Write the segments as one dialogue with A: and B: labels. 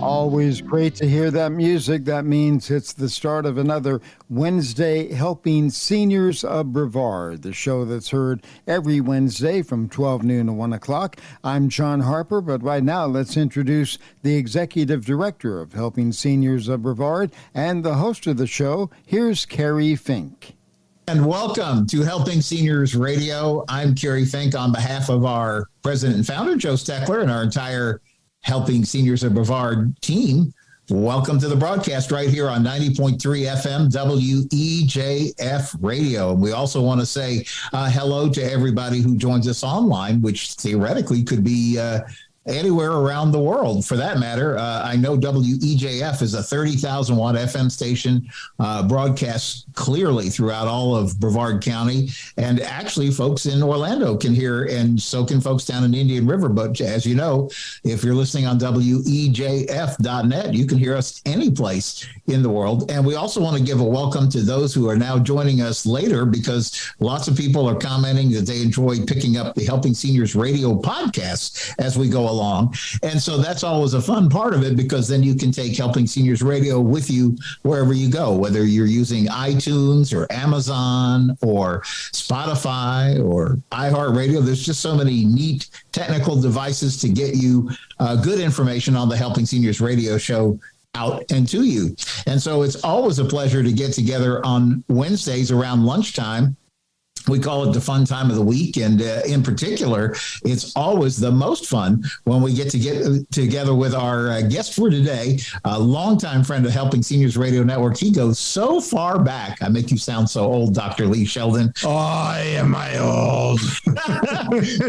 A: Always great to hear that music. That means it's the start of another Wednesday Helping Seniors of Brevard, the show that's heard every Wednesday from 12 noon to 1 o'clock. I'm John Harper, but right now let's introduce the Executive Director of Helping Seniors of Brevard and the host of the show. Here's Kerry Fink.
B: And welcome to Helping Seniors Radio. I'm Kerry Fink on behalf of our president and founder, Joe Steckler, and our entire Helping Seniors of Brevard team. Welcome to the broadcast right here on 90.3 FM WEJF Radio. And we also want to say hello to everybody who joins us online, which theoretically could be anywhere around the world, for that matter. I know WEJF is a 30,000 watt FM station, broadcasts clearly throughout all of Brevard County. And actually, folks in Orlando can hear, and so can folks down in Indian River. But as you know, if you're listening on WEJF.net, you can hear us any place in the world. And we also want to give a welcome to those who are now joining us later, because lots of people are commenting that they enjoy picking up the Helping Seniors Radio podcast as we go along. And so that's always a fun part of it, because then you can take Helping Seniors Radio with you wherever you go, whether you're using iTunes or Amazon or Spotify or iHeartRadio. There's just so many neat technical devices to get you good information on the Helping Seniors Radio show out and to you. And so it's always a pleasure to get together on Wednesdays around lunchtime. We call it the fun time of the week. And in particular, it's always the most fun when we get together with our guest for today, a longtime friend of Helping Seniors Radio Network. He goes so far back. I make you sound so old, Dr. Lee Sheldon.
C: Oh, am I old?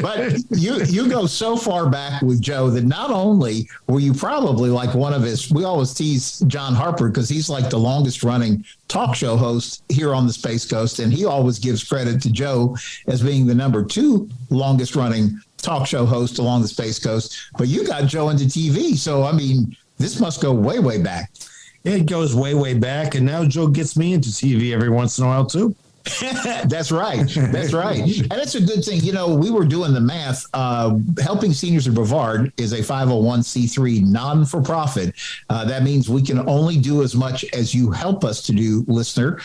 B: But you go so far back with Joe that not only were you probably like one of his, we always tease John Harper because he's like the longest running talk show host here on the Space Coast, and he always gives credit to Joe as being the number 2 longest running talk show host along the Space Coast. But you got Joe into TV, so I mean, this must go way, way back.
C: It goes way, way back, and now Joe gets me into TV every once in a while too.
B: That's right. That's right. And it's a good thing. You know, we were doing the math. Helping Seniors of Brevard is a 501c3 non-for-profit. That means we can only do as much as you help us to do, listener,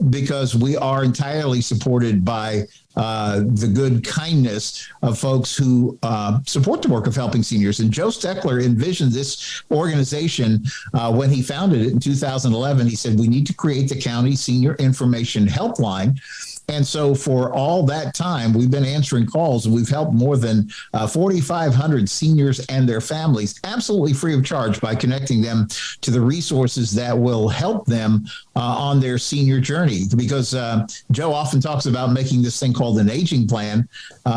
B: because we are entirely supported by the good kindness of folks who support the work of Helping Seniors. And Joe Steckler envisioned this organization when he founded it in 2011. He said, we need to create the county senior information helpline. And so for all that time, we've been answering calls, and we've helped more than 4,500 seniors and their families absolutely free of charge by connecting them to the resources that will help them on their senior journey. Because Joe often talks about making this thing called an aging plan,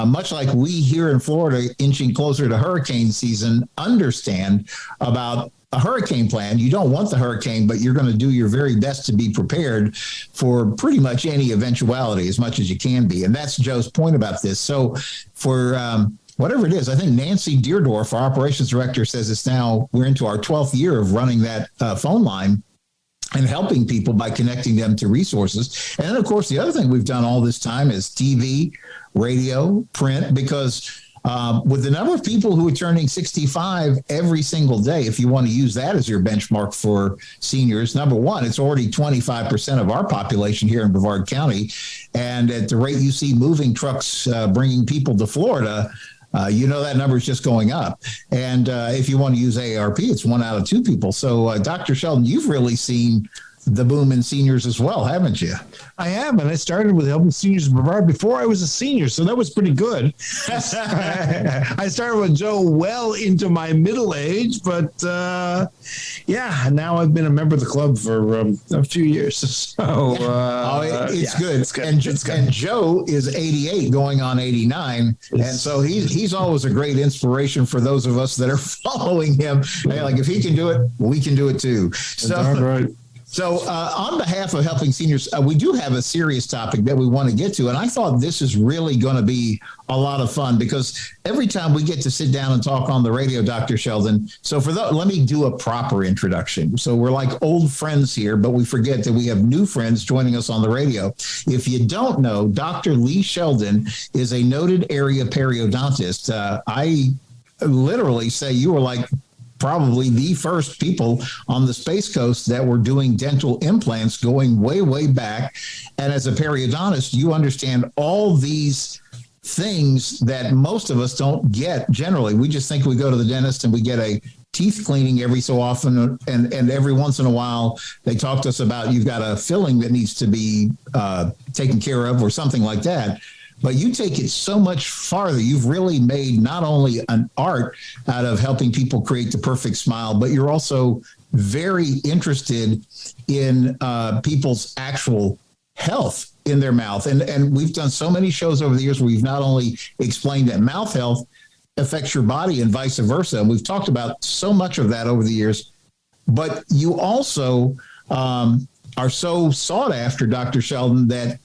B: much like we here in Florida, inching closer to hurricane season, understand about a hurricane plan. You don't want the hurricane, but you're going to do your very best to be prepared for pretty much any eventuality as much as you can be. And that's Joe's point about this. So for whatever it is, I think Nancy Deerdorf, our operations director, says we're into our 12th year of running that phone line and helping people by connecting them to resources. And then, of course, the other thing we've done all this time is TV, radio, print, because with the number of people who are turning 65 every single day, if you want to use that as your benchmark for seniors, number one, it's already 25% of our population here in Brevard County. And at the rate you see moving trucks bringing people to Florida, you know that number is just going up. And if you want to use AARP, it's 1 out of 2 people. So, Dr. Sheldon, you've really seen the boom in seniors as well, haven't you?
C: I have, and I started with Helping Seniors of Brevard before I was a senior, so that was pretty good. I started with Joe well into my middle age, but now I've been a member of the club for a few years. So
B: it's good. It's good. And Joe is 88, going on 89, and so he's always a great inspiration for those of us that are following him. Hey, like if he can do it, we can do it too. So, right. So on behalf of Helping Seniors, we do have a serious topic that we want to get to. And I thought this is really going to be a lot of fun because every time we get to sit down and talk on the radio, Dr. Sheldon. So let me do a proper introduction. So we're like old friends here, but we forget that we have new friends joining us on the radio. If you don't know, Dr. Lee Sheldon is a noted area periodontist. I literally say you were like probably the first people on the Space Coast that were doing dental implants going way, way back. And as a periodontist, you understand all these things that most of us don't get generally. We just think we go to the dentist and we get a teeth cleaning every so often, and every once in a while they talk to us about you've got a filling that needs to be taken care of or something like that. But you take it so much farther. You've really made not only an art out of helping people create the perfect smile, but you're also very interested in people's actual health in their mouth. And we've done so many shows over the years where we've not only explained that mouth health affects your body and vice versa. And we've talked about so much of that over the years, but you also are so sought after, Dr. Sheldon, that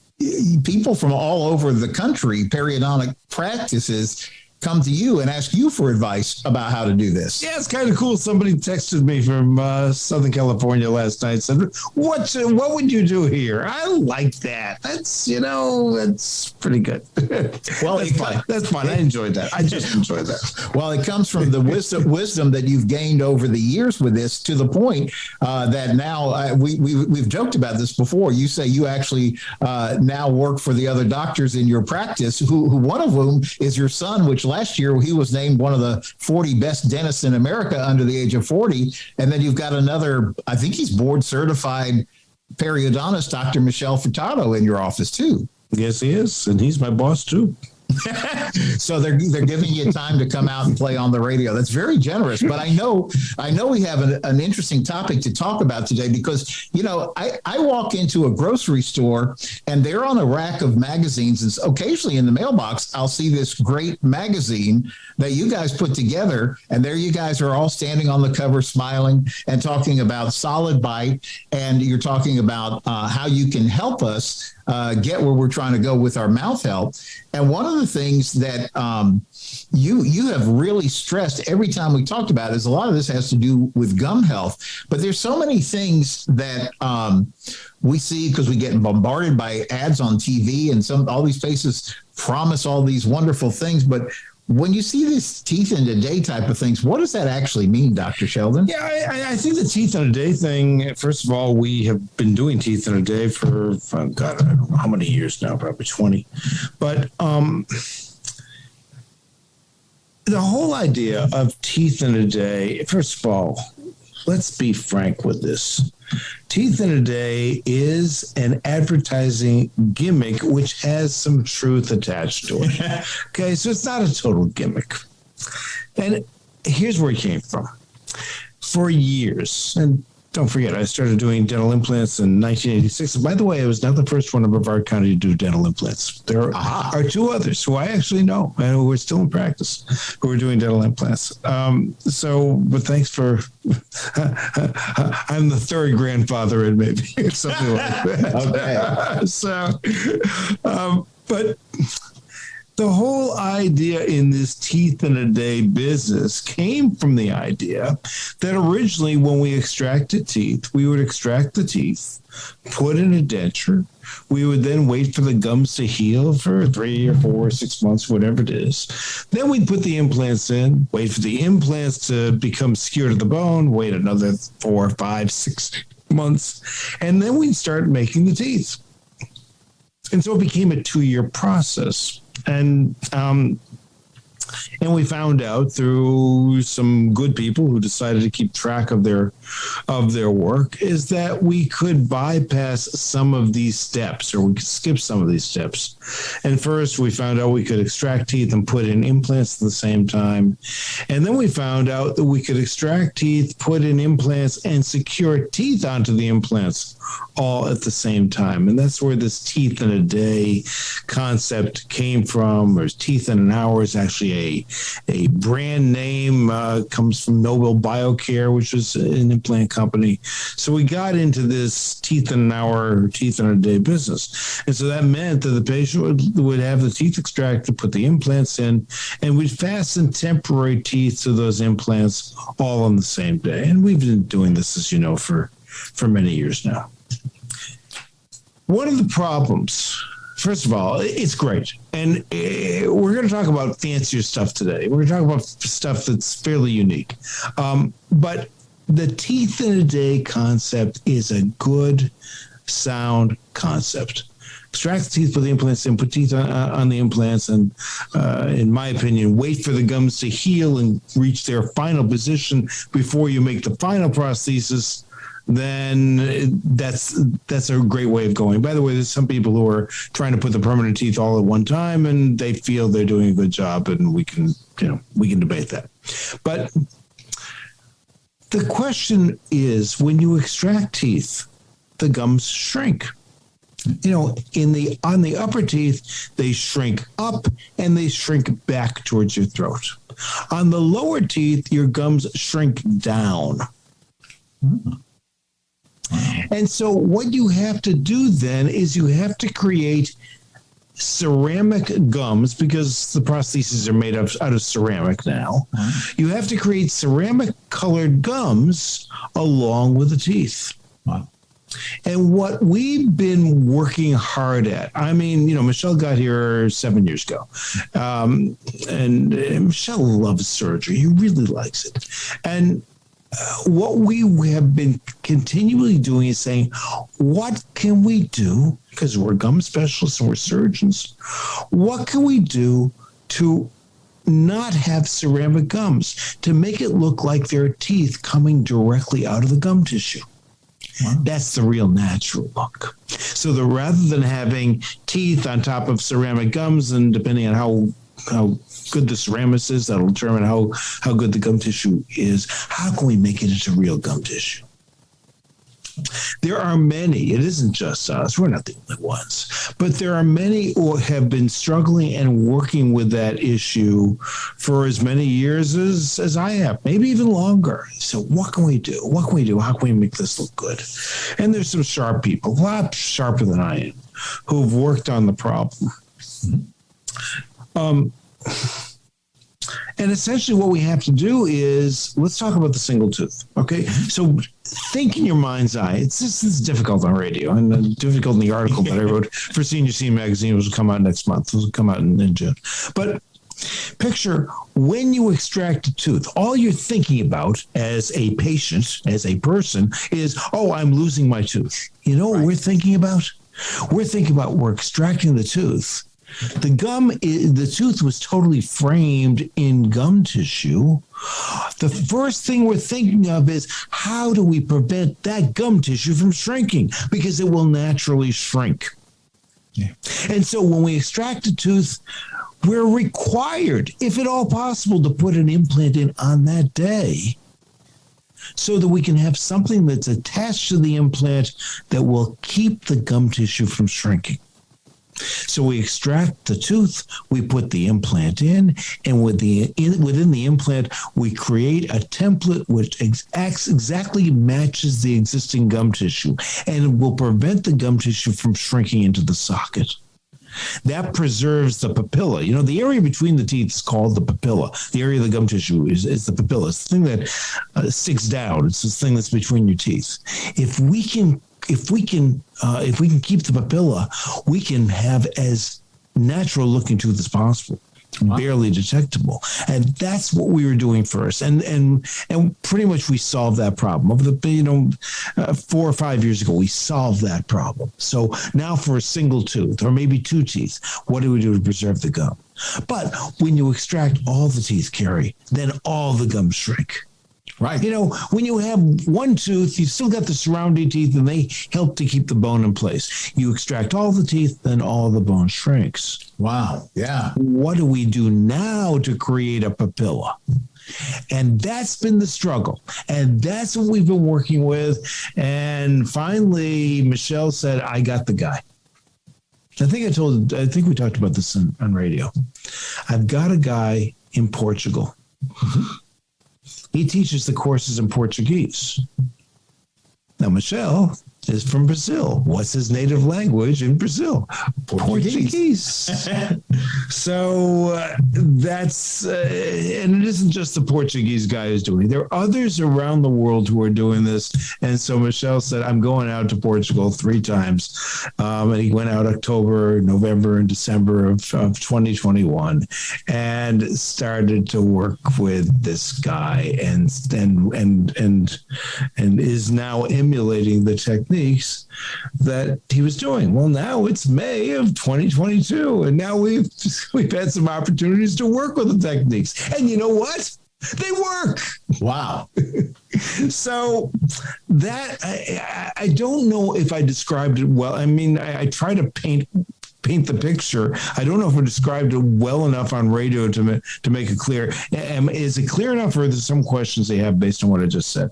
B: people from all over the country, periodontic practices, come to you and ask you for advice about how to do this.
C: Yeah, it's kind of cool. Somebody texted me from Southern California last night. Said, what would you do here? I like that. That's pretty good.
B: Well,
C: that's fun. I enjoyed that. I just enjoyed that.
B: Well, it comes from the wisdom that you've gained over the years with this, to the point that now we've joked about this before. You say you actually now work for the other doctors in your practice, who one of whom is your son, which last year he was named one of the 40 best dentists in America under the age of 40. And then you've got another, I think he's board certified periodontist, Dr. Furtado, in your office too.
C: Yes, he is. And he's my boss too.
B: So they're giving you time to come out and play on the radio. That's very generous. But I know we have an interesting topic to talk about today, because, I walk into a grocery store and they're on a rack of magazines, and occasionally in the mailbox, I'll see this great magazine that you guys put together. And there you guys are all standing on the cover, smiling and talking about Solid Bite. And you're talking about how you can help us get where we're trying to go with our mouth health. And one of the things that you have really stressed every time we talked about is a lot of this has to do with gum health. But there's so many things that we see because we get bombarded by ads on TV, and all these places promise all these wonderful things. But when you see these teeth in a day type of things, what does that actually mean, Dr. Sheldon?
C: Yeah, I think the teeth in a day thing, first of all, we have been doing teeth in a day for God, I don't know how many years now, probably 20. But the whole idea of teeth in a day, first of all, let's be frank with this. Teeth in a day is an advertising gimmick which has some truth attached to it. Okay, so it's not a total gimmick. And here's where it came from. For years, and don't forget, I started doing dental implants in 1986. And by the way, I was not the first one in Brevard County to do dental implants. There are two others who I actually know and who are still in practice who are doing dental implants. But thanks for, I'm the third grandfather in maybe something like that. Okay. But the whole idea in this teeth in a day business came from the idea that originally when we extracted teeth, we would extract the teeth, put in a denture. We would then wait for the gums to heal for 3 or 4 or 6 months, whatever it is. Then we'd put the implants in, wait for the implants to become secured to the bone, wait another 4, 5, 6 months, and then we'd start making the teeth. And so it became a 2-year process. And we found out through some good people who decided to keep track of their work is that we could bypass some of these steps, or we could skip some of these steps. And first we found out we could extract teeth and put in implants at the same time. And then we found out that we could extract teeth, put in implants, and secure teeth onto the implants all at the same time. And that's where this teeth in a day concept came from. Or teeth in an hour is actually a brand name, comes from Nobel Biocare, which was an implant company. So we got into this teeth in an hour, or teeth in a day business. And so that meant that the patient would have the teeth extracted, put the implants in, and we'd fasten temporary teeth to those implants all on the same day. And we've been doing this, as you know, for many years now. One of the problems First of all, it's great. And we're going to talk about fancier stuff today. We're going to talk about stuff that's fairly unique. But the teeth in a day concept is a good, sound concept. Extract the teeth with the implants and put teeth on the implants. And in my opinion, wait for the gums to heal and reach their final position before you make the final prosthesis. Then that's a great way of going. By the way, there's some people who are trying to put the permanent teeth all at one time, and they feel they're doing a good job, and we can debate that. But the question is, when you extract teeth, the gums shrink. On the upper teeth, they shrink up and they shrink back towards your throat. On the lower teeth, your gums shrink down. Mm-hmm. And so what you have to do then is you have to create ceramic gums, because the prostheses are made out of ceramic now. Mm-hmm. You have to create ceramic colored gums along with the teeth. Wow. And what we've been working hard at, Michelle got here 7 years ago. And Michelle loves surgery. He really likes it. And what we have been continually doing is saying, what can we do? Because we're gum specialists and we're surgeons. What can we do to not have ceramic gums, to make it look like there are teeth coming directly out of the gum tissue? Wow. That's the real natural look. So rather than having teeth on top of ceramic gums, and depending on how good the ceramist is, that'll determine how good the gum tissue is. How can we make it into real gum tissue? There are many, it isn't just us, we're not the only ones, but there are many who have been struggling and working with that issue for as many years as I have, maybe even longer. So what can we do? What can we do? How can we make this look good? And there's some sharp people, a lot sharper than I am, who've worked on the problem. And essentially what we have to do is, let's talk about the single tooth. Okay. So think in your mind's eye. This is difficult on radio and difficult in the article that I wrote for Senior Scene magazine, which will come out next month. It will come out in June. But picture when you extract a tooth, all you're thinking about as a patient, as a person is, oh, I'm losing my tooth. You know what we're thinking about? We're extracting the tooth. The tooth was totally framed in gum tissue. The first thing we're thinking of is, how do we prevent that gum tissue from shrinking? Because it will naturally shrink. Yeah. And so when we extract a tooth, we're required, if at all possible, to put an implant in on that day, so that we can have something that's attached to the implant that will keep the gum tissue from shrinking. So we extract the tooth, we put the implant in, and within the implant, we create a template which exactly matches the existing gum tissue, and will prevent the gum tissue from shrinking into the socket. That preserves the papilla. The area between the teeth is called the papilla. The area of the gum tissue is the papilla. It's the thing that sticks down. It's the thing that's between your teeth. If we can keep the papilla, we can have as natural looking tooth as possible, barely detectable. And that's what we were doing first. And pretty much we solved that problem. Over the 4 or 5 years ago, we solved that problem. So now for a single tooth or maybe two teeth, what do we do to preserve the gum? But when you extract all the teeth, Kerry, then all the gums shrink. Right. When you have one tooth, you've still got the surrounding teeth, and they help to keep the bone in place. You extract all the teeth, then all the bone shrinks.
B: Wow. Yeah.
C: What do we do now to create a papilla? And that's been the struggle. And that's what we've been working with. And finally, Michelle said, I got the guy. I think we talked about this on radio. I've got a guy in Portugal. Mm-hmm. He teaches the courses in Portuguese. Now, Michelle is from Brazil. What's his native language in Brazil? Portuguese. So that's, and it isn't just the Portuguese guy who's doing it. There are others around the world who are doing this. And so Michelle said, I'm going out to Portugal 3 times. And he went out October, November, and December of 2021 and started to work with this guy and is now emulating the techniques that he was doing. Well, now it's May of 2022, and now we've had some opportunities to work with the techniques. And you know what? They work.
B: Wow.
C: So that I don't know if I described it well. I mean, I try to paint the picture. I don't know if I described it well enough on radio to make it clear. Is it clear enough, or are there some questions they have based on what I just said?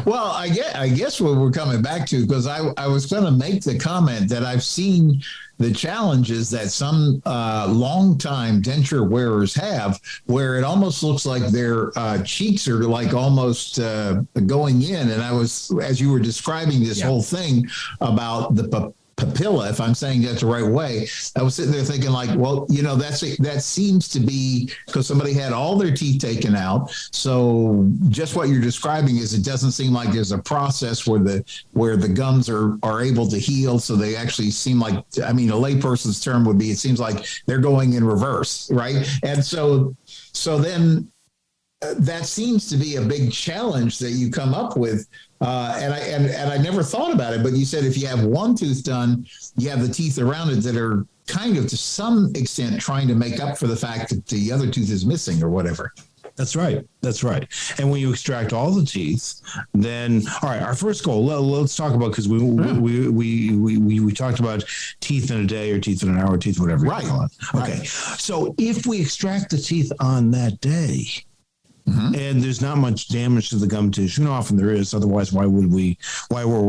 B: Well, I guess what we're coming back to, because I was going to make the comment that I've seen the challenges that some longtime denture wearers have, where it almost looks like their cheeks are like almost going in. And I was, as you were describing this whole thing about the papilla, if I'm saying that the right way, I was sitting there thinking like, well, you know, that seems to be because somebody had all their teeth taken out. So just what you're describing is it doesn't seem like there's a process where the gums are able to heal. So they actually seem like, I mean, a layperson's term would be, it seems like they're going in reverse, right? And so then that seems to be a big challenge that you come up with. And I never thought about it, but you said if you have one tooth done, you have the teeth around it that are kind of to some extent trying to make up for the fact that the other tooth is missing or whatever.
C: That's right. That's right. And when you extract all the teeth, then all right. Our first goal. Let's talk about, because we talked about teeth in a day or teeth in an hour, or teeth whatever.
B: Right.
C: You call it. Okay. Right. So if we extract the teeth on that day, and there's not much damage to the gum tissue, and often there is. Otherwise, why were we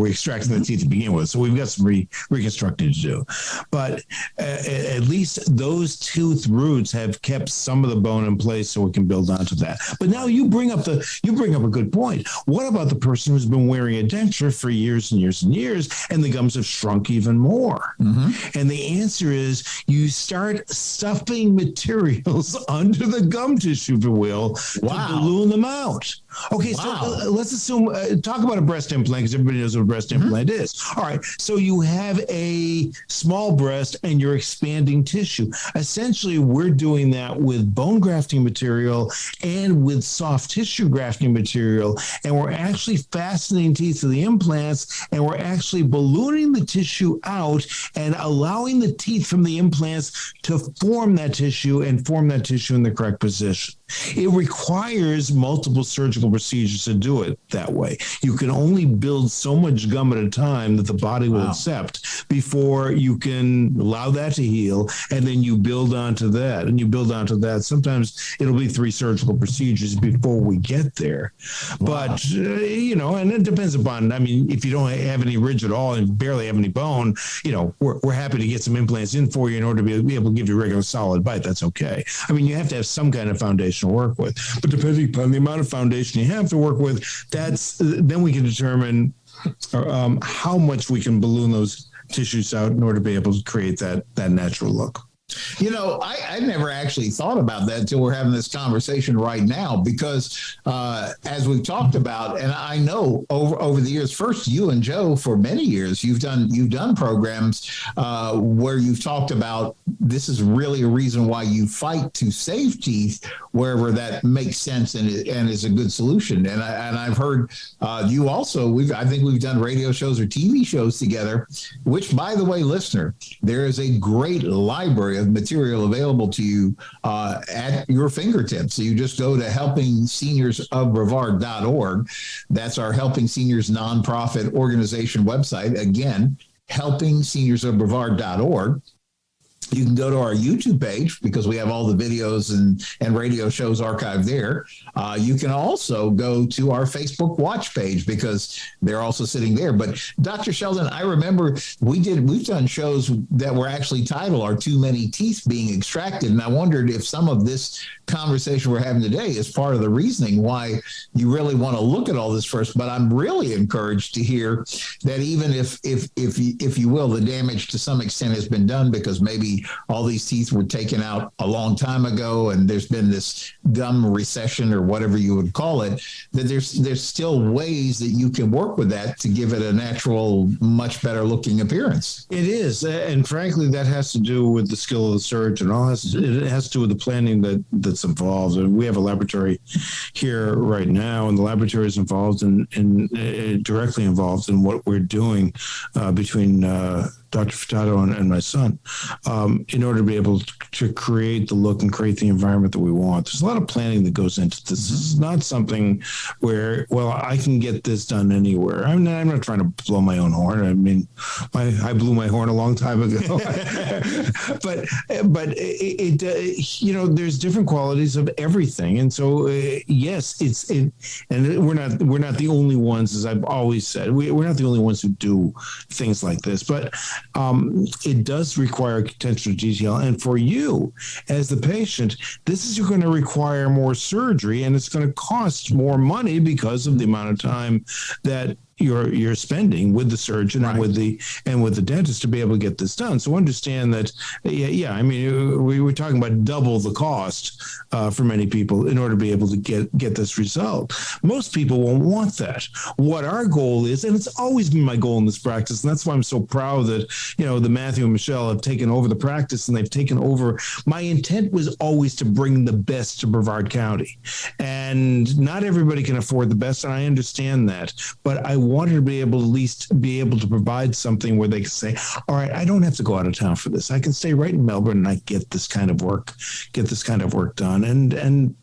C: extracting the teeth to begin with? So we've got some reconstructing to do. But at least those tooth roots have kept some of the bone in place, so we can build onto that. But now you bring up a good point. What about the person who's been wearing a denture for years and years and years, and the gums have shrunk even more? And the answer is you start stuffing materials under the gum tissue, if you will.
B: Wow.
C: Balloon them out. Okay, wow. So let's assume, talk about a breast implant, because everybody knows what a breast implant is. All right, so you have a small breast and you're expanding tissue. Essentially, we're doing that with bone grafting material and with soft tissue grafting material, and we're actually fastening teeth to the implants, and we're actually ballooning the tissue out and allowing the teeth from the implants to form that tissue and form that tissue in the correct position. It requires multiple surgical procedures to do it that way. You can only build so much gum at a time that the body will accept before you can allow that to heal, and then you build onto that, and you build onto that. Sometimes it'll be 3 surgical procedures before we get there. Wow. But, and it depends upon, I mean, if you don't have any ridge at all and barely have any bone, we're happy to get some implants in for you in order to be able to give you a regular solid bite. That's okay. I mean, you have to have some kind of foundation to work with, but depending upon the amount of foundation you have to work with, then we can determine how much we can balloon those tissues out in order to be able to create that natural look.
B: I never actually thought about that until we're having this conversation right now, because as we've talked about, and I know over the years, first you and Joe, for many years, you've done programs where you've talked about this is really a reason why you fight to save teeth wherever that makes sense and is a good solution. And I've heard you also. I think we've done radio shows or TV shows together. Which, by the way, listener, there is a great library of material available to you at your fingertips. So you just go to helpingseniors.brevard.org. That's our Helping Seniors nonprofit organization website. Again, helpingseniors.brevard.org. You can go to our YouTube page because we have all the videos and radio shows archived there. You can also go to our Facebook watch page because they're also sitting there. But Dr. Sheldon, I remember we've done shows that were actually titled "Are Too Many Teeth Being Extracted?" And I wondered if some of this conversation we're having today is part of the reasoning why you really want to look at all this first. But I'm really encouraged to hear that even if you will, the damage to some extent has been done because maybe all these teeth were taken out a long time ago, and there's been this gum recession or whatever you would call it, that there's still ways that you can work with that to give it a natural, much better looking appearance.
C: It is, and frankly, that has to do with the skill of the surgeon. It has to do with the planning that's involved. And we have a laboratory here right now, and the laboratory is involved in directly involved in what we're doing between Dr. Furtado and my son, in order to be able to create the look and create the environment that we want. There's a lot of planning that goes into this. This is not something where, well, I can get this done anywhere. I'm not trying to blow my own horn. I mean, I blew my horn a long time ago. but it there's different qualities of everything, and so yes, and we're not the only ones, as I've always said. We're not the only ones who do things like this, but it does require attention to detail. And for you as the patient, this is going to require more surgery, and it's going to cost more money because of the amount of time that you're spending with the surgeon, right, and with the dentist to be able to get this done. So understand that, I mean, we were talking about double the cost for many people in order to be able to get this result. Most people won't want that. What our goal is, and it's always been my goal in this practice, and that's why I'm so proud that, the Matthew and Michelle have taken over the practice, and they've taken over. My intent was always to bring the best to Brevard County, and not everybody can afford the best, and I understand that, but I wanted to be able to at least be able to provide something where they can say, all right, I don't have to go out of town for this. I can stay right in Melbourne and I get this kind of work done. And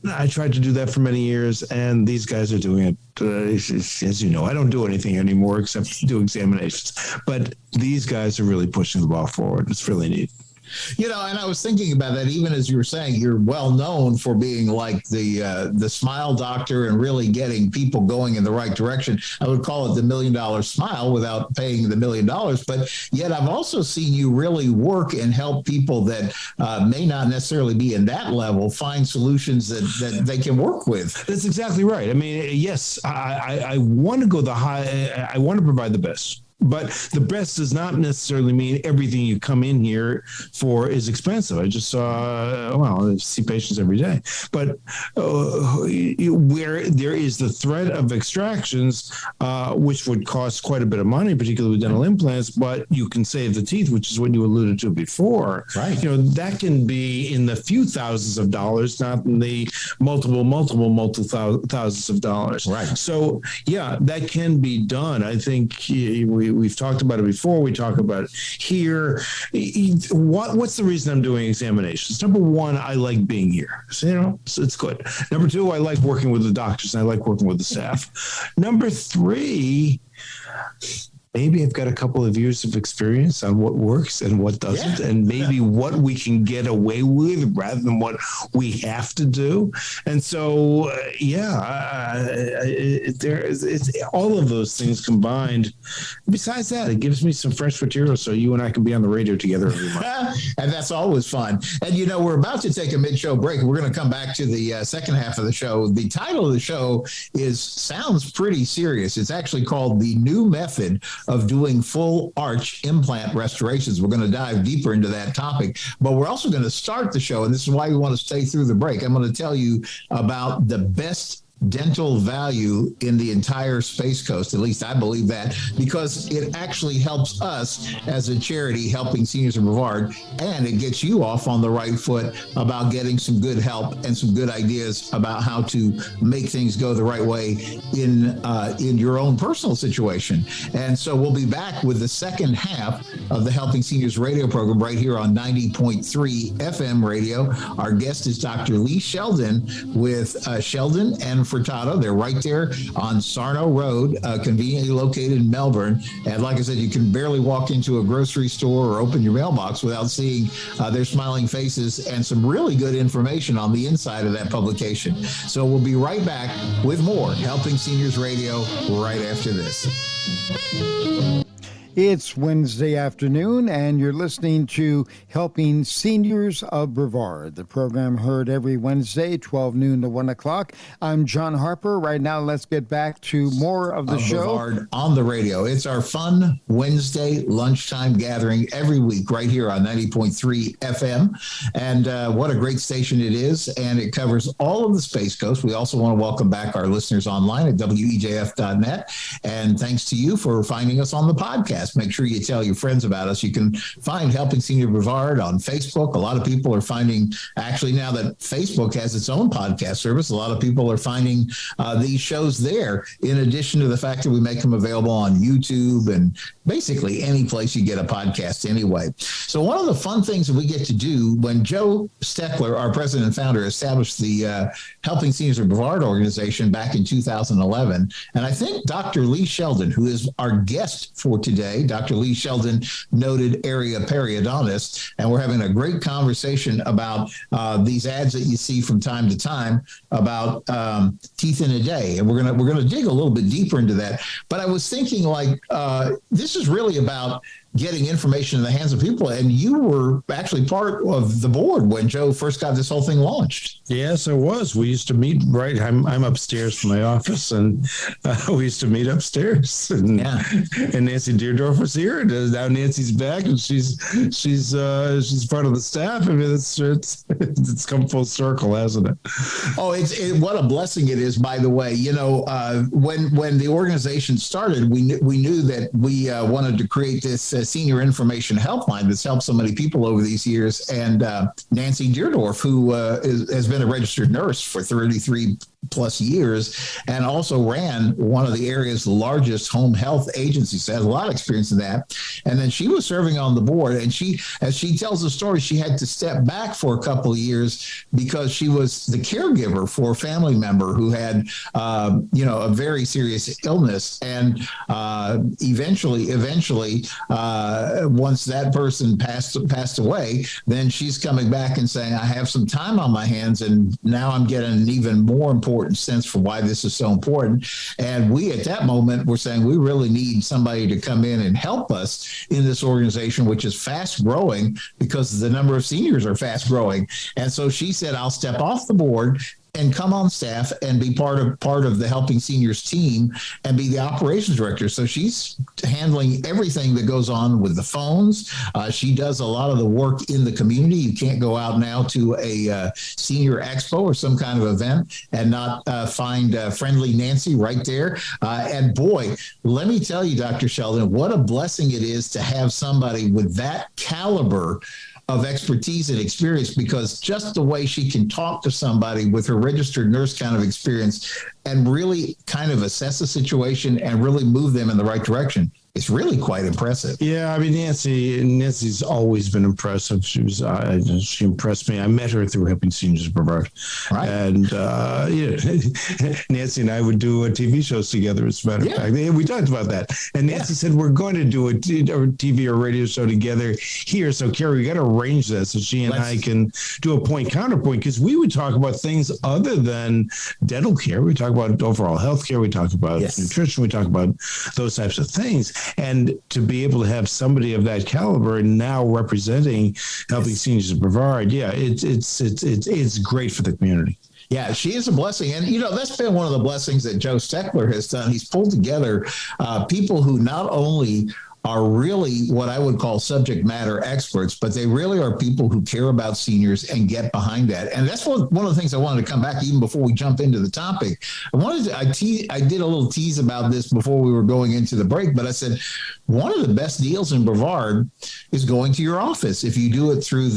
C: I tried to do that for many years, and these guys are doing it. As you know, I don't do anything anymore except do examinations, but these guys are really pushing the ball forward. It's really neat.
B: And I was thinking about that, even as you were saying, you're well known for being like the smile doctor and really getting people going in the right direction. I would call it the $1 million smile without paying the $1 million. But yet I've also seen you really work and help people that may not necessarily be in that level find solutions that they can work with.
C: That's exactly right. I mean, yes, I want to go the high. I want to provide the best. But the best does not necessarily mean everything you come in here for is expensive. I just I see patients every day. But where there is the threat of extractions, which would cost quite a bit of money, particularly with dental implants, but you can save the teeth, which is what you alluded to before.
B: Right.
C: That can be in the few thousands of dollars, not in the multiple thousands of dollars.
B: Right.
C: So, yeah, that can be done. I think we've talked about it before. We talk about it here. What's the reason I'm doing examinations? Number one, I like being here. So, it's good. Number two, I like working with the doctors, and I like working with the staff. Number three, maybe I've got a couple of years of experience on what works and what doesn't, and maybe what we can get away with rather than what we have to do. And so, it's all of those things combined. Besides that, it gives me some fresh material so you and I can be on the radio together every month.
B: And that's always fun. And, we're about to take a mid-show break. We're going to come back to the second half of the show. The title of the show sounds pretty serious. It's actually called The New Method of Doing Fil-Arch Implant Restorations. We're going to dive deeper into that topic, but we're also going to start the show, and this is why we want to stay through the break. I'm going to tell you about the best dental value in the entire Space Coast. At least I believe that, because it actually helps us as a charity helping seniors in Brevard, and it gets you off on the right foot about getting some good help and some good ideas about how to make things go the right way in your own personal situation. And so we'll be back with the second half of the Helping Seniors radio program right here on 90.3 FM radio. Our guest is Dr. Lee Sheldon with Sheldon and Furtado. They're right there on Sarno Road, conveniently located in Melbourne. And like I said, you can barely walk into a grocery store or open your mailbox without seeing their smiling faces and some really good information on the inside of that publication. So we'll be right back with more Helping Seniors Radio right after this.
A: It's Wednesday afternoon, and you're listening to Helping Seniors of Brevard, the program heard every Wednesday, 12 noon to 1 o'clock. I'm John Harper. Right now, let's get back to more of the show.
B: Brevard on the radio. It's our fun Wednesday lunchtime gathering every week right here on 90.3 FM. And what a great station it is, and it covers all of the Space Coast. We also want to welcome back our listeners online at WEJF.net. And thanks to you for finding us on the podcast. Make sure you tell your friends about us. You can find Helping Senior Brevard on Facebook. A lot of people are finding, actually, now that Facebook has its own podcast service, a lot of people are finding these shows there, in addition to the fact that we make them available on YouTube and basically any place you get a podcast anyway. So one of the fun things that we get to do when Joe Steckler, our president and founder, established the Helping Seniors of Brevard organization back in 2011, and I think Dr. Lee Sheldon, who is our guest for today, Dr. Lee Sheldon, noted area periodontist, and we're having a great conversation about these ads that you see from time to time about teeth in a day, and we're gonna dig a little bit deeper into that. But I was thinking, like, this is really about getting information in the hands of people. And you were actually part of the board when Joe first got this whole thing launched.
C: Yes, I was. We used to meet I'm upstairs from my office, and we used to meet upstairs. And Nancy Deerdorf was here, and now Nancy's back, and she's part of the staff. I mean, it's come full circle, hasn't it?
B: Oh, what a blessing it is. By the way, when the organization started, we knew that we wanted to create this senior information helpline that's helped so many people over these years. And Nancy Deerdorf, who has been a registered nurse for 33 plus years, and also ran one of the area's largest home health agencies, has a lot of experience in that. And then she was serving on the board, and as she tells the story, she had to step back for a couple of years because she was the caregiver for a family member who had, a very serious illness. And eventually, once that person passed away, then she's coming back and saying, I have some time on my hands, and now I'm getting an even more important sense for why this is so important. And we, at that moment, were saying we really need somebody to come in and help us in this organization, which is fast growing because the number of seniors are fast growing. And so she said, I'll step off the board and come on staff and be part of the Helping Seniors team and be the operations director. So she's handling everything that goes on with the phones. She does a lot of the work in the community. You can't go out now to a senior expo or some kind of event and not find friendly Nancy right there. And boy, let me tell you, Dr. Sheldon, what a blessing it is to have somebody with that caliber of expertise and experience, because just the way she can talk to somebody with her registered nurse kind of experience and really kind of assess the situation and really move them in the right direction, it's really quite impressive.
C: Yeah, I mean, Nancy's always been impressive. She impressed me. I met her through Helping Seniors of Brevard. Right. And Nancy and I would do TV shows together, as a matter of fact. We talked about that. And Nancy said, we're going to do a TV or radio show together here. So, Kerry, we got to arrange that so she and I can do a point-counterpoint, because we would talk about things other than dental care. We talk about overall health care. We talk about nutrition. We talk about those types of things. And to be able to have somebody of that caliber now representing Helping Seniors of Brevard, it's great for the community.
B: Yeah, she is a blessing. And, that's been one of the blessings that Joe Steckler has done. He's pulled together people who not only are really what I would call subject matter experts, but they really are people who care about seniors and get behind that. And that's one of the things I wanted to come back even before we jump into the topic. I did a little tease about this before we were going into the break, but I said, one of the best deals in Brevard is going to your office. If you do it through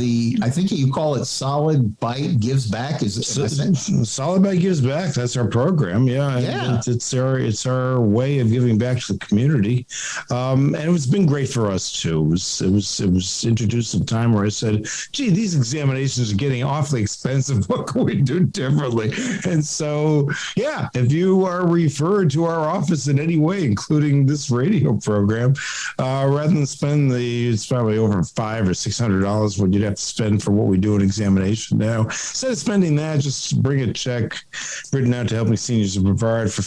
B: I think you call it Solid Bite Gives Back.
C: Solid Bite Gives Back. That's our program. Yeah. It's our way of giving back to the community. And it's been great for us too. It was introduced at a time where I said, gee, these examinations are getting awfully expensive. What can we do differently? And so, if you are referred to our office in any way, including this radio program, rather than spend it's probably over $500 or $600 what you'd have to spend for what we do an examination now. Instead of spending that, just bring a check written out to Helping Seniors of Brevard for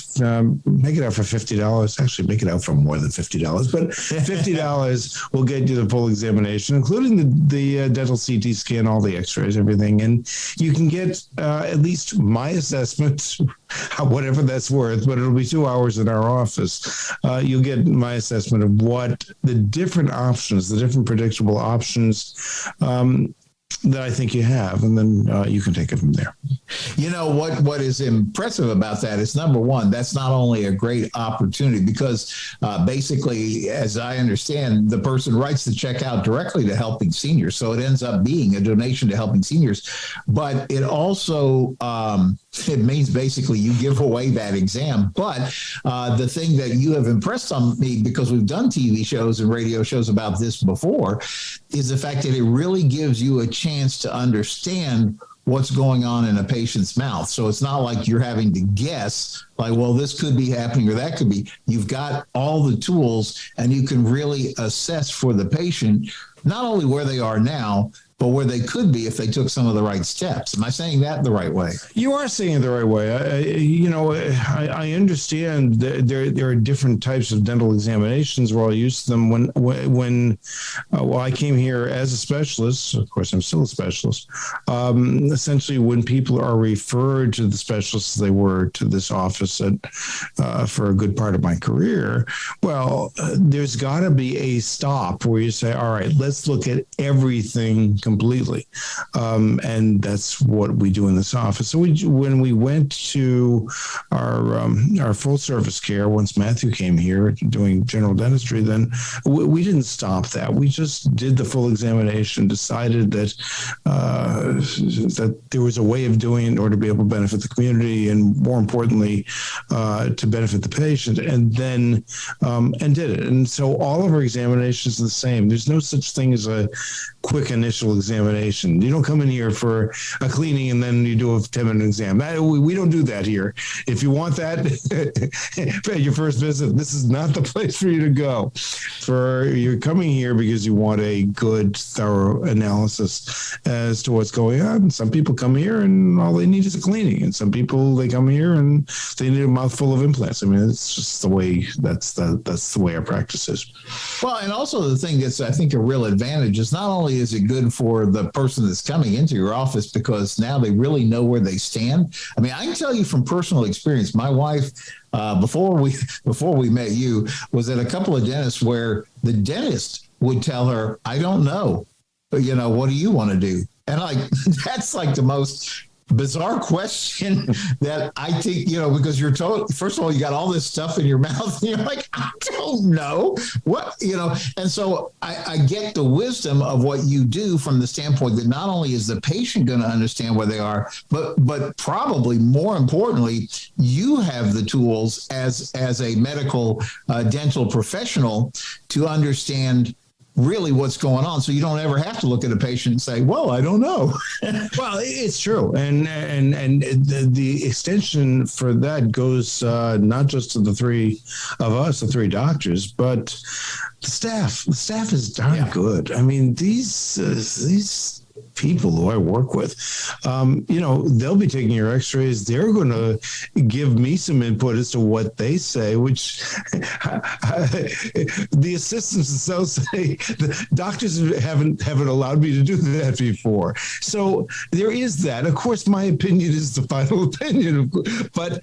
C: make it out for $50. Actually, make it out for more than $50. But $50 will get you the full examination, including the dental CT scan, all the x-rays, everything. And you can get at least my assessment, whatever that's worth, but it'll be 2 hours in our office. You'll get my assessment of what the different options, the different predictable options that I think you have, and then you can take it from there.
B: You know, what is impressive about that is, number one, that's not only a great opportunity because basically, as I understand, the person writes the check out directly to Helping Seniors. So it ends up being a donation to Helping Seniors. But it also, it means basically you give away that exam. But the thing that you have impressed on me, because we've done TV shows and radio shows about this before, is the fact that it really gives you a chance to understand what's going on in a patient's mouth. So it's not like you're having to guess, like, well, this could be happening or that could be. You've got all the tools, and you can really assess for the patient not only where they are now, but where they could be if they took some of the right steps. Am I saying that the right way?
C: You are saying it the right way. I understand that there are different types of dental examinations. We're all used to them. When I came here as a specialist, of course, I'm still a specialist. Essentially, when people are referred to the specialists they were to this office for a good part of my career, well, there's got to be a stop where you say, all right, let's look at everything completely. And that's what we do in this office. So when we went to our full service care, once Matthew came here doing general dentistry, then we didn't stop that. We just did the full examination, decided that that there was a way of doing it in order to be able to benefit the community and, more importantly, to benefit the patient, and then and did it. And so all of our examinations are the same. There's no such thing as a quick initial examination. You don't come in here for a cleaning and then you do a 10-minute exam. We don't do that here. If you want that at your first visit, this is not the place for you to go. You're coming here because you want a good, thorough analysis as to what's going on. Some people come here and all they need is a cleaning, and some people, they come here and they need a mouthful of implants. I mean, it's just the way that's the way our practice is.
B: Well, and also the thing that's, I think, a real advantage is not only is it good for the person that's coming into your office because now they really know where they stand. I mean, I can tell you from personal experience, my wife, before we met you, was at a couple of dentists where the dentist would tell her, I don't know, but, what do you want to do? And that's like the most bizarre question that I think, because you're told, first of all, you got all this stuff in your mouth and you're like, I don't know what, and so I get the wisdom of what you do from the standpoint that not only is the patient going to understand where they are, but probably more importantly, you have the tools as a medical dental professional to understand really what's going on, so you don't ever have to look at a patient and say, well, I don't know.
C: Well, it's true. And the extension for that goes not just to the three of us, the three doctors, but the staff. The staff is darn good. I mean, these people who I work with, they'll be taking your x-rays. They're going to give me some input as to what they say, which the assistants themselves say the doctors haven't allowed me to do that before. So there is that. Of course, my opinion is the final opinion, but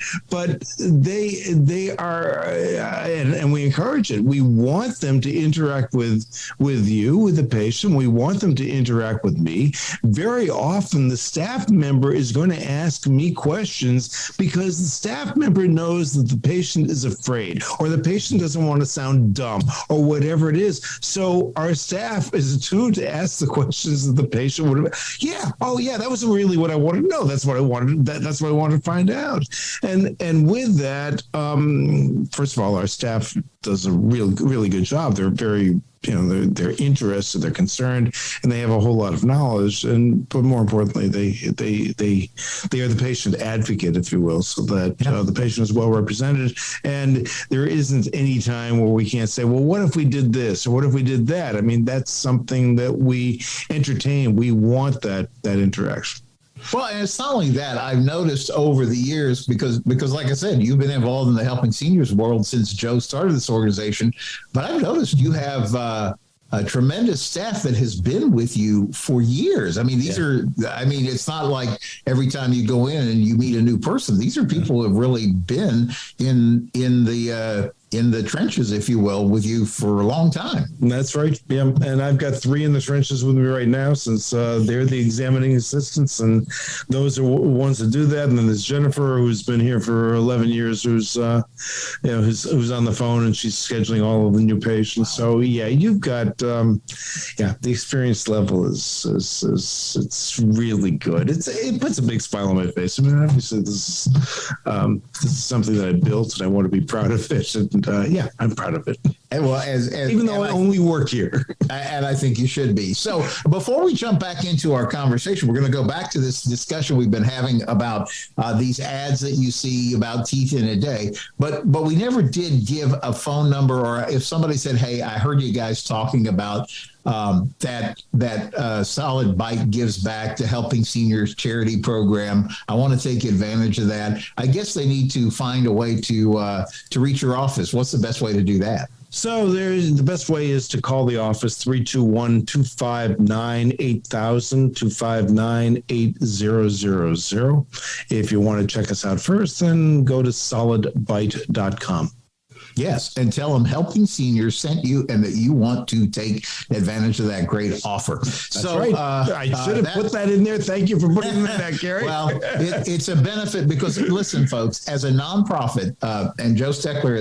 C: they are, and we encourage it. We want them to interact with you, with the patient. We want them to interact with me. Very often the staff member is going to ask me questions because the staff member knows that the patient is afraid or the patient doesn't want to sound dumb or whatever it is. So our staff is attuned to ask the questions that the patient would have. Yeah. Oh yeah. That was really what I wanted to know. That's what I wanted. That's what I wanted to find out. And with that, first of all, our staff does a really good job. They're very, they're interested, they're concerned, and they have a whole lot of knowledge. But more importantly, they are the patient advocate, if you will, so that the patient is well represented. And there isn't any time where we can't say, well, what if we did this or what if we did that? I mean, that's something that we entertain. We want that interaction.
B: Well, and it's not only that. I've noticed over the years, because like I said, you've been involved in the Helping Seniors world since Joe started this organization, but I've noticed you have a tremendous staff that has been with you for years. I mean, it's not like every time you go in and you meet a new person. These are people who have really been in the trenches, if you will, with you for a long time.
C: That's right. Yeah. And I've got 3 in the trenches with me right now, since they're the examining assistants, and those are ones that do that. And then there's Jennifer, who's been here for 11 years, who's on the phone, and she's scheduling all of the new patients. So yeah, you've got, the experience level is it's really good. It puts a big smile on my face. I mean, obviously this is something that I built, and I want to be proud of it. And I'm proud of it.
B: And well,
C: even though I only work here,
B: and I think you should be. So before we jump back into our conversation, we're going to go back to this discussion we've been having about these ads that you see about teeth in a day. But we never did give a phone number, or if somebody said, "Hey, I heard you guys talking about that Solid Bite gives back to Helping Seniors charity program. I want to take advantage of that." I guess they need to find a way to reach your office. What's the best way to do that?
C: So the best way is to call the office, 321-259-8000, 259-8000. If you want to check us out first, then go to solidbite.com.
B: Yes, and tell them Helping Seniors sent you and that you want to take advantage of that great offer.
C: That's right. I should have put that in there. Thank you for putting that in there, Kerry.
B: Well, it's a benefit because, listen, folks, as a nonprofit, and Joe Steckler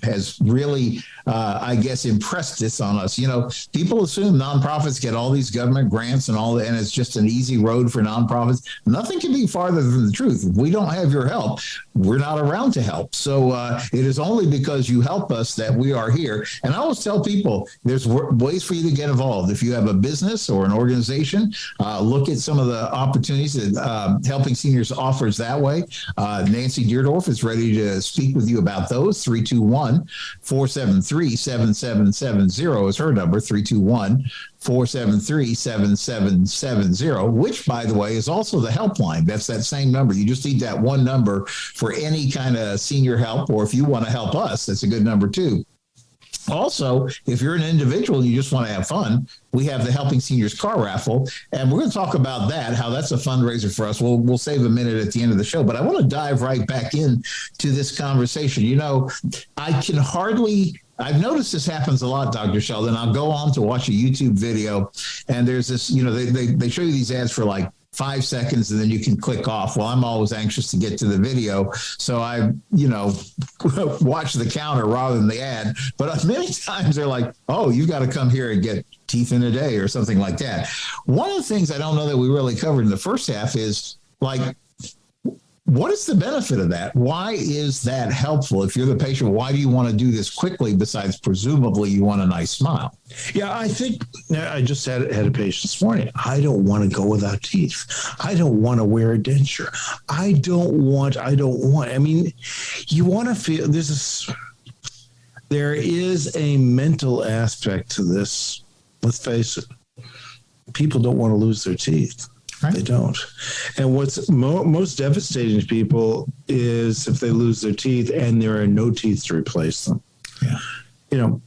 B: has really, I guess, impressed this on us. You know, people assume nonprofits get all these government grants and it's just an easy road for nonprofits. Nothing can be farther from the truth. If we don't have your help, we're not around to help. So it is only because you help us that we are here. And I always tell people there's ways for you to get involved. If you have a business or an organization, look at some of the opportunities that Helping Seniors offers that way. Nancy Deerdorf is ready to speak with you about those. 321-473-7770 is her number, 321-473-7770, which, by the way, is also the helpline. That's that same number. You just need that one number for any kind of senior help, or if you want to help us, that's a good number too. Also, if you're an individual and you just want to have fun, we have the Helping Seniors car raffle, and we're going to talk about that, how that's a fundraiser for us. We'll save a minute at the end of the show, but I want to dive right back in to this conversation. You know, I've noticed this happens a lot, Dr. Sheldon. I'll go on to watch a YouTube video, and there's this, they show you these ads for like 5 seconds and then you can click off. Well, I'm always anxious to get to the video. So I, watch the counter rather than the ad. But many times they're like, oh, you got to come here and get teeth in a day or something like that. One of the things I don't know that we really covered in the first half is like, what is the benefit of that? Why is that helpful? If you're the patient, why do you want to do this quickly besides presumably you want a nice smile?
C: Yeah, I think I just had a patient this morning. I don't want to go without teeth. I don't want to wear a denture. I mean, you want to feel there is a mental aspect to this. Let's face it. People don't want to lose their teeth. Right. They don't. And what's most devastating to people is if they lose their teeth and there are no teeth to replace them. Yeah.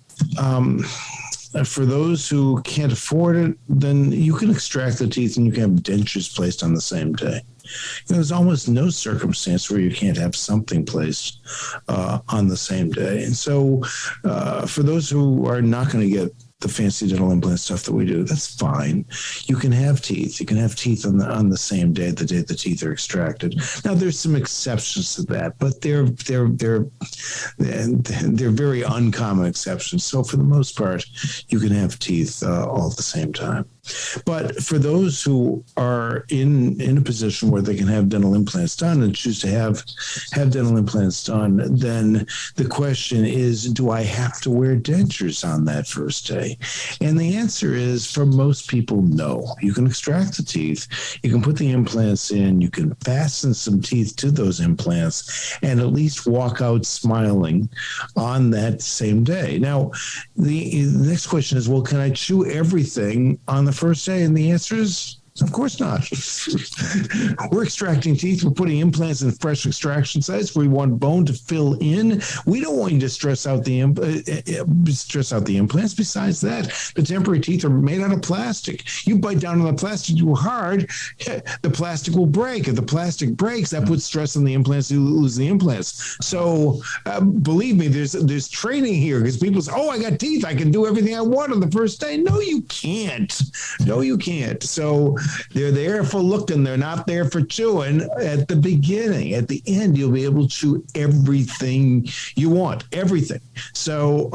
C: For those who can't afford it, then you can extract the teeth and you can have dentures placed on the same day. There's almost no circumstance where you can't have something placed on the same day. And so for those who are not going to get the fancy dental implant stuff that we do, that's fine. You can have teeth. You can have teeth on the same day, the day the teeth are extracted. Now, there's some exceptions to that, but they're very uncommon exceptions. So for the most part, you can have teeth all at the same time. But for those who are in a position where they can have dental implants done and choose to have dental implants done, then the question is, do I have to wear dentures on that first day? And the answer is, for most people, no. You can extract the teeth, you can put the implants in, you can fasten some teeth to those implants, and at least walk out smiling on that same day. Now, the next question is, well, can I chew everything on the first day? And the answer is Of course not. We're extracting teeth. We're putting implants in fresh extraction sites. We want bone to fill in. We don't want you to stress out the implants. Besides that, the temporary teeth are made out of plastic. You bite down on the plastic too hard, the plastic will break. If the plastic breaks, that puts stress on the implants. You lose the implants. So believe me, there's training here because people say, "Oh, I got teeth. I can do everything I want on the first day." No, you can't. No, you can't. So they're there for looking. They're not there for chewing at the beginning. At the end, you'll be able to chew everything you want, everything. So,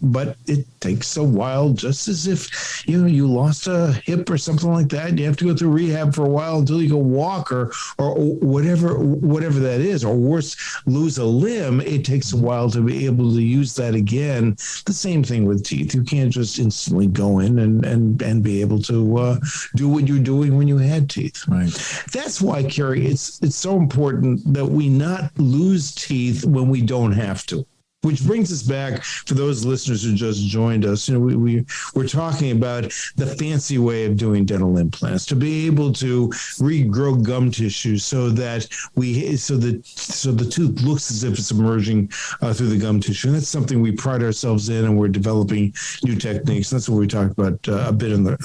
C: but it takes a while, just as if, you lost a hip or something like that. You have to go through rehab for a while until you can walk or whatever that is, or worse, lose a limb. It takes a while to be able to use that again. The same thing with teeth. You can't just instantly go in and be able to do what you're doing when you had teeth.
B: Right.
C: That's why, Kerry, it's so important that we not lose teeth when we don't have to. Which brings us back for those listeners who just joined us. We're talking about the fancy way of doing dental implants, to be able to regrow gum tissue so that the tooth looks as if it's emerging through the gum tissue. And that's something we pride ourselves in, and we're developing new techniques. That's what we talked about a bit at the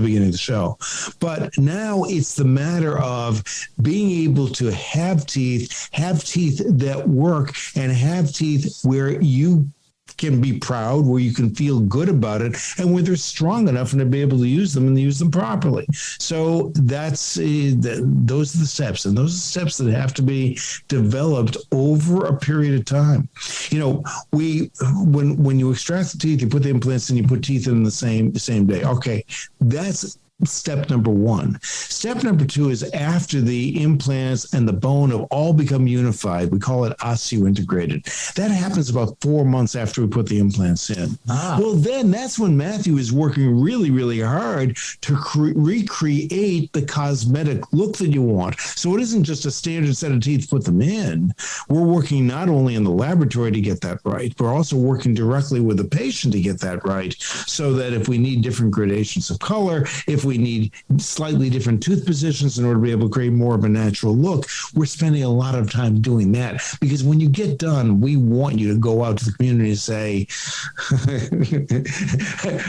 C: beginning of the show. But now it's the matter of being able to have teeth that work, and have teeth where you can be proud, where you can feel good about it, and where they're strong enough and to be able to use them and use them properly. So those are the steps, and those are steps that have to be developed over a period of time. When you extract the teeth, you put the implants in, you put teeth in the same day. Okay, that's step number one. Step number two is after the implants and the bone have all become unified. We call it osseointegrated. That happens about 4 months after we put the implants in. Well, then that's when Matthew is working really, really hard to recreate the cosmetic look that you want. So it isn't just a standard set of teeth, put them in. We're working not only in the laboratory to get that right, we're also working directly with the patient to get that right, so that if we need different gradations of color, if we need slightly different tooth positions in order to be able to create more of a natural look, we're spending a lot of time doing that. Because when you get done, we want you to go out to the community and say,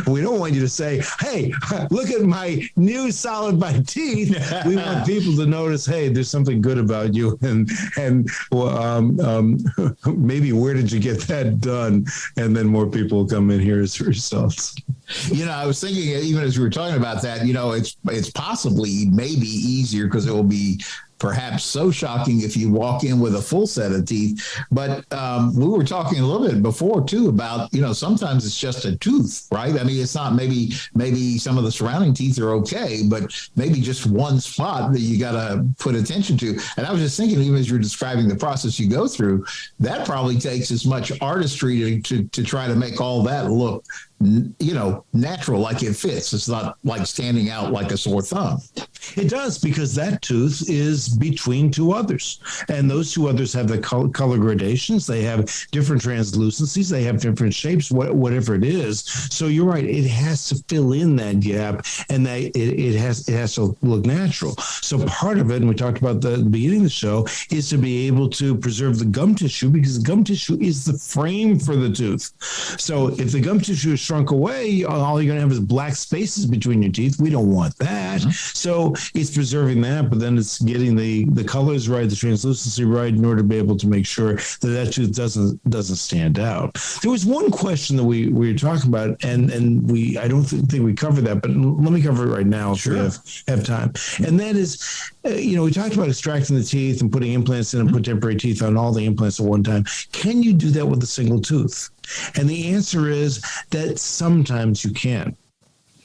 C: we don't want you to say, "Hey, look at my new solid white teeth." We want people to notice, "Hey, there's something good about you." And maybe where did you get that done? And then more people come in here as results.
B: I was thinking, even as we were talking about that, it's possibly maybe easier because it will be perhaps so shocking if you walk in with a full set of teeth. But we were talking a little bit before too about, sometimes it's just a tooth, right? I mean, it's not maybe some of the surrounding teeth are okay, but maybe just one spot that you got to put attention to. And I was just thinking, even as you're describing the process you go through, that probably takes as much artistry to try to make all that look natural, like it fits. It's not like standing out like a sore thumb.
C: It does, because that tooth is between two others, and those two others have the color gradations. They have different translucencies. They have different shapes, whatever it is. So you're right. It has to fill in that gap, and it has to look natural. So part of it, and we talked about the beginning of the show, is to be able to preserve the gum tissue, because the gum tissue is the frame for the tooth. So if the gum tissue is shrunk away, all you're going to have is black spaces between your teeth. We don't want that. Mm-hmm. So it's preserving that, but then it's getting the colors right, the translucency right, in order to be able to make sure that tooth doesn't stand out. There was one question that we were talking about, and I don't think we covered that, but let me cover it right now if we have time. And that is, we talked about extracting the teeth and putting implants in and put temporary teeth on all the implants at one time. Can you do that with a single tooth? And the answer is that sometimes you can.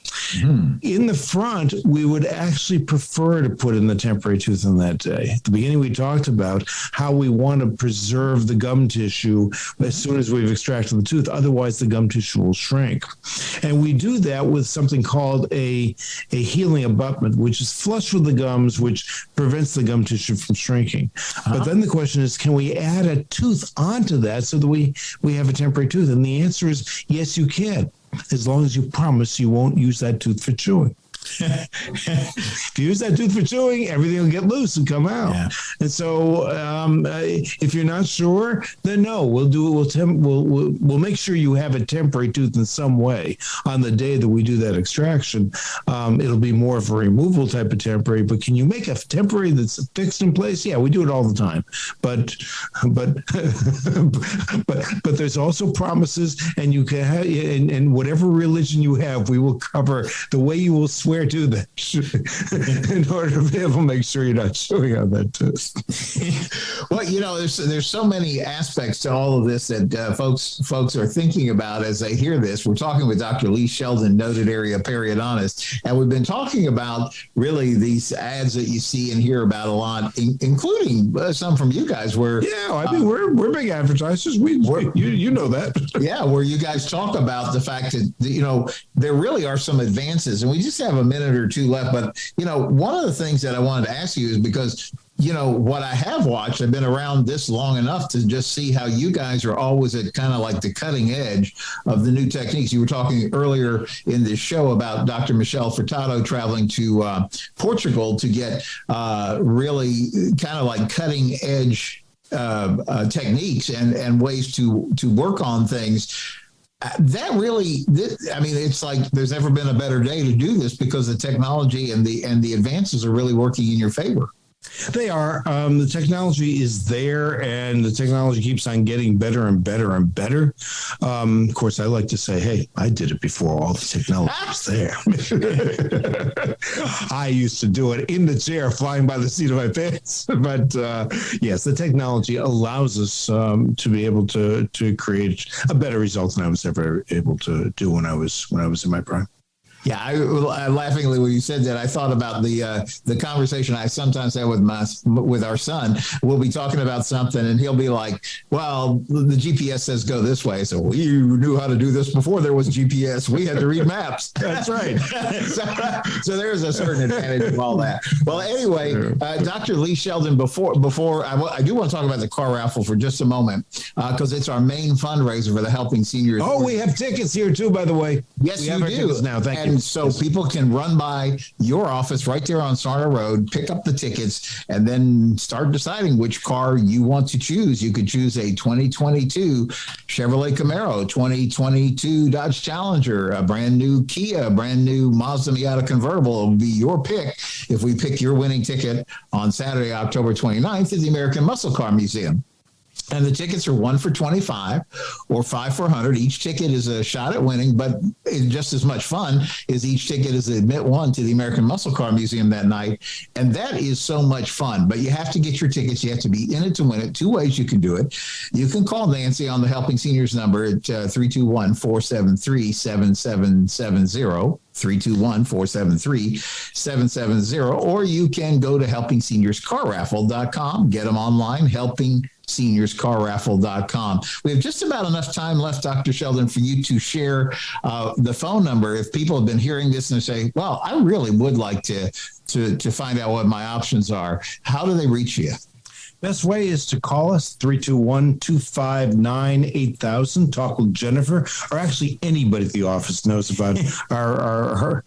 C: Mm-hmm. In the front, we would actually prefer to put in the temporary tooth on that day. At the beginning, we talked about how we want to preserve the gum tissue as soon as we've extracted the tooth. Otherwise, the gum tissue will shrink. And we do that with something called a healing abutment, which is flush with the gums, which prevents the gum tissue from shrinking. Uh-huh. But then the question is, can we add a tooth onto that so that we have a temporary tooth? And the answer is yes, you can, as long as you promise you won't use that tooth for chewing. If you use that tooth for chewing, everything will get loose and come out. Yeah. And so, if you're not sure, then no, we'll do it. We'll make sure you have a temporary tooth in some way on the day that we do that extraction. It'll be more of a removal type of temporary. But can you make a temporary that's fixed in place? Yeah, we do it all the time. But there's also promises, and you can have, and whatever religion you have, we will cover the way you will swear to that in order to be able to make sure you're not chewing on that tooth.
B: Well, there's so many aspects to all of this that folks are thinking about as they hear this. We're talking with Dr. Lee Sheldon, noted area periodontist, and we've been talking about really these ads that you see and hear about a lot, including some from you guys. Where
C: we're big advertisers. You know that.
B: Yeah, where you guys talk about the fact that there really are some advances, and we just have a minute or two left. But one of the things that I wanted to ask you is because what I have watched, I've been around this long enough to just see how you guys are always at kind of like the cutting edge of the new techniques. You were talking earlier in this show about Dr. Sheldon Furtado traveling to Portugal to get really kind of like cutting edge techniques and ways to work on things. That really, it's like there's never been a better day to do this because the technology and the advances are really working in your favor.
C: They are. The technology is there, and the technology keeps on getting better and better and better. Of course, I like to say, hey, I did it before all the technology was there. I used to do it in the chair, flying by the seat of my pants. But yes, the technology allows us to be able to create a better result than I was ever able to do when I was in my prime.
B: Yeah, I laughingly when you said that, I thought about the conversation I sometimes have with our son. We'll be talking about something, and he'll be like, "Well, the GPS says go this way." So we knew how to do this before there was GPS. We had to read maps.
C: That's right.
B: so there's a certain advantage of all that. Well, anyway, Dr. Lee Sheldon. Before I do want to talk about the car raffle for just a moment because it's our main fundraiser for the Helping Seniors.
C: Oh, we have tickets here too, by the way.
B: Yes, we have
C: tickets now. Thank you.
B: And so people can run by your office right there on Sarna Road, pick up the tickets, and then start deciding which car you want to choose. You could choose a 2022 Chevrolet Camaro, 2022 Dodge Challenger, a brand new Kia, a brand new Mazda Miata convertible. It'll be your pick if we pick your winning ticket on Saturday, October 29th at the American Muscle Car Museum. And the tickets are 1 for $25 or 5 for $100. Each ticket is a shot at winning, but it's just as much fun as each ticket is admit one to the American Muscle Car Museum that night. And that is so much fun. But you have to get your tickets. You have to be in it to win it. 2 ways you can do it. You can call Nancy on the Helping Seniors number at 321-473-7770. 321-473-7770, or you can go to helpingseniorscarraffle.com. Get them online, helpingseniorscarraffle.com. We have just about enough time left, Dr. Sheldon, for you to share the phone number. If people have been hearing this and say, well, I really would like to find out what my options are, how do they reach you?
C: Best way is to call us 321-259-8000. Talk with Jennifer, or actually anybody at the office knows about our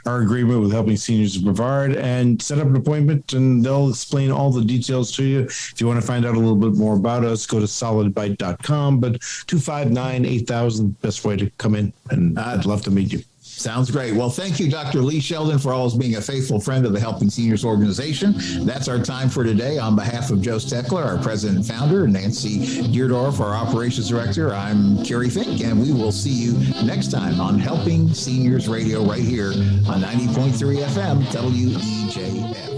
C: agreement with Helping Seniors of Brevard, and set up an appointment, and they'll explain all the details to you. If you want to find out a little bit more about us, go to solidbite.com. But 259-8000, best way to come in, and I'd love to meet you.
B: Sounds great. Well, thank you, Dr. Lee Sheldon, for always being a faithful friend of the Helping Seniors organization. That's our time for today. On behalf of Joe Steckler, our president and founder, Nancy Deerdorf, our operations director, I'm Kerry Fink, and we will see you next time on Helping Seniors Radio right here on 90.3 FM, WEJF.